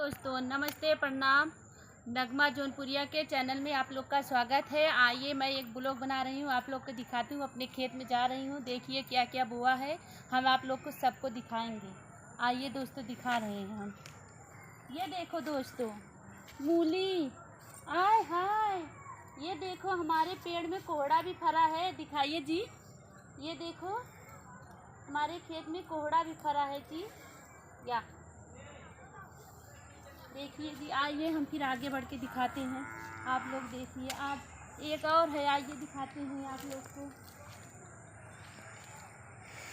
दोस्तों, नमस्ते, प्रणाम। नगमा जौनपुरिया के चैनल में आप लोग का स्वागत है। आइए, मैं एक ब्लॉग बना रही हूँ, आप लोग को दिखाती हूँ। अपने खेत में जा रही हूँ, देखिए क्या क्या बोआ है। हम आप लोग को सबको दिखाएंगे। आइए दोस्तों, दिखा रहे हैं हम। ये देखो दोस्तों, मूली, आय हाय, ये देखो हमारे पेड़ में कोहड़ा भी फरा है। दिखाइए जी, ये देखो हमारे खेत में कोहड़ा भी फरा है जी। या देखिए जी, आइए हम फिर आगे बढ़ के दिखाते हैं। आप लोग देखिए, आप एक और है, आइए दिखाते हैं आप लोग को।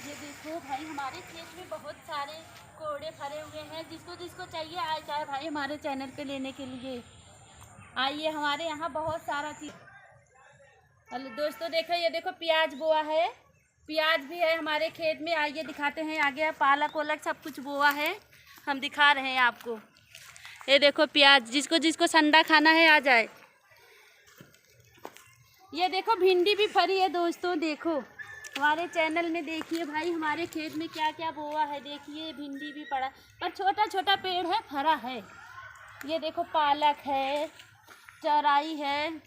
ये देखो भाई, हमारे खेत में बहुत सारे कोहड़े फरे हुए हैं। जिसको जिसको चाहिए आ जाए भाई हमारे चैनल पे लेने के लिए। आइए, हमारे यहाँ बहुत सारा चीज़। हेलो दोस्तों, देखो ये देखो प्याज बोआ है, प्याज भी है हमारे खेत में। आइए दिखाते हैं आगे। पालक वालक सब कुछ बोआ है, हम दिखा रहे हैं आपको। ये देखो प्याज, जिसको जिसको संडा खाना है आ जाए। ये देखो भिंडी भी फरी है दोस्तों। देखो हमारे चैनल में, देखिए भाई हमारे खेत में क्या क्या बोआ है। देखिए भिंडी भी पड़ा, पर छोटा छोटा पेड़ है, फरा है। ये देखो पालक है, चौराई है।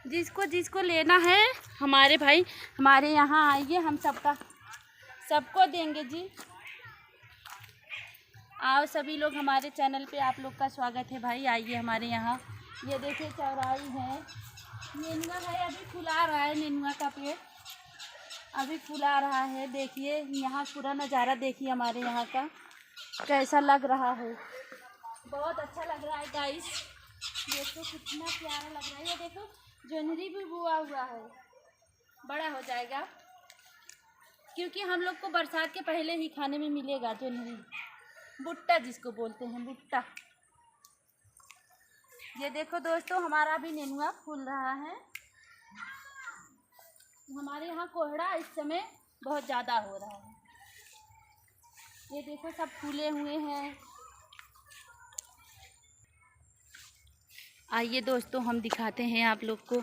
जिसको जिसको लेना है हमारे भाई हमारे यहाँ आइए, हम सबको देंगे जी। आओ सभी लोग, हमारे चैनल पे आप लोग का स्वागत है भाई। आइए हमारे यहाँ। ये देखिए चौराई है, नेनुआ है, अभी फुला रहा है। नेनुआ का पेड़ अभी फुला रहा है। देखिए यहाँ पूरा नज़ारा देखिए हमारे यहाँ का कैसा लग रहा है। बहुत अच्छा लग रहा है गाइस। देखो कितना प्यारा लग रहा है। ये देखो जोन्हरी भी बोआ हुआ है, बड़ा हो जाएगा, क्योंकि हम लोग को बरसात के पहले ही खाने में मिलेगा जोन्हरी, भुट्टा जिसको बोलते हैं, भुट्टा। ये देखो दोस्तों, हमारा भी नेनुआ फूल रहा है। हमारे यहाँ कोहड़ा इस समय बहुत ज़्यादा हो रहा है। ये देखो सब फूले हुए हैं। आइए दोस्तों, हम दिखाते हैं आप लोग को।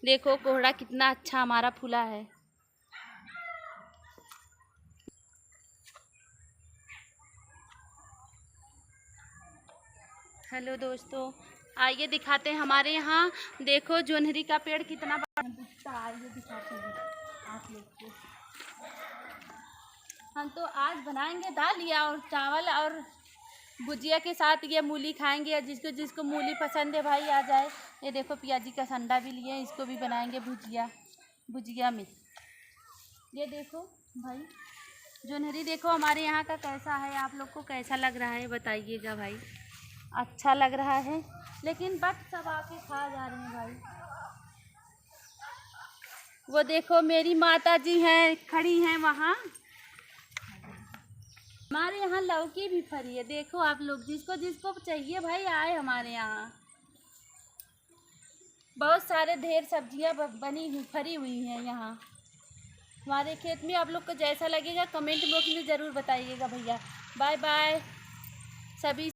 देखो कोहड़ा कितना अच्छा हमारा फूला है। हेलो दोस्तों, आइए दिखाते हैं हमारे यहाँ। देखो जोन्हरी का पेड़ कितना बड़ा है। आइए दिखाते हैं आप लोग को। हम तो आज बनाएंगे दाल या और चावल और भुजिया के साथ ये मूली खाएंगे। या जिसको जिसको मूली पसंद है भाई आ जाए। ये देखो प्याजी का संडा भी लिए, इसको भी बनाएंगे भुजिया में। ये देखो भाई जोन्हरी, देखो हमारे यहाँ का कैसा है। आप लोग को कैसा लग रहा है बताइएगा भाई। अच्छा लग रहा है, लेकिन बट सब आके खा जा रहे हैं भाई। वो देखो मेरी माता जी हैं, खड़ी हैं वहाँ। हमारे यहाँ लौकी भी फरी है। देखो आप लोग, जिसको जिसको चाहिए भाई आए हमारे यहाँ। बहुत सारे ढेर सब्जियाँ फरी हुई हैं यहाँ हमारे खेत में। आप लोग को जैसा लगेगा कमेंट बॉक्स में ज़रूर बताइएगा भैया। बाय बाय सभी।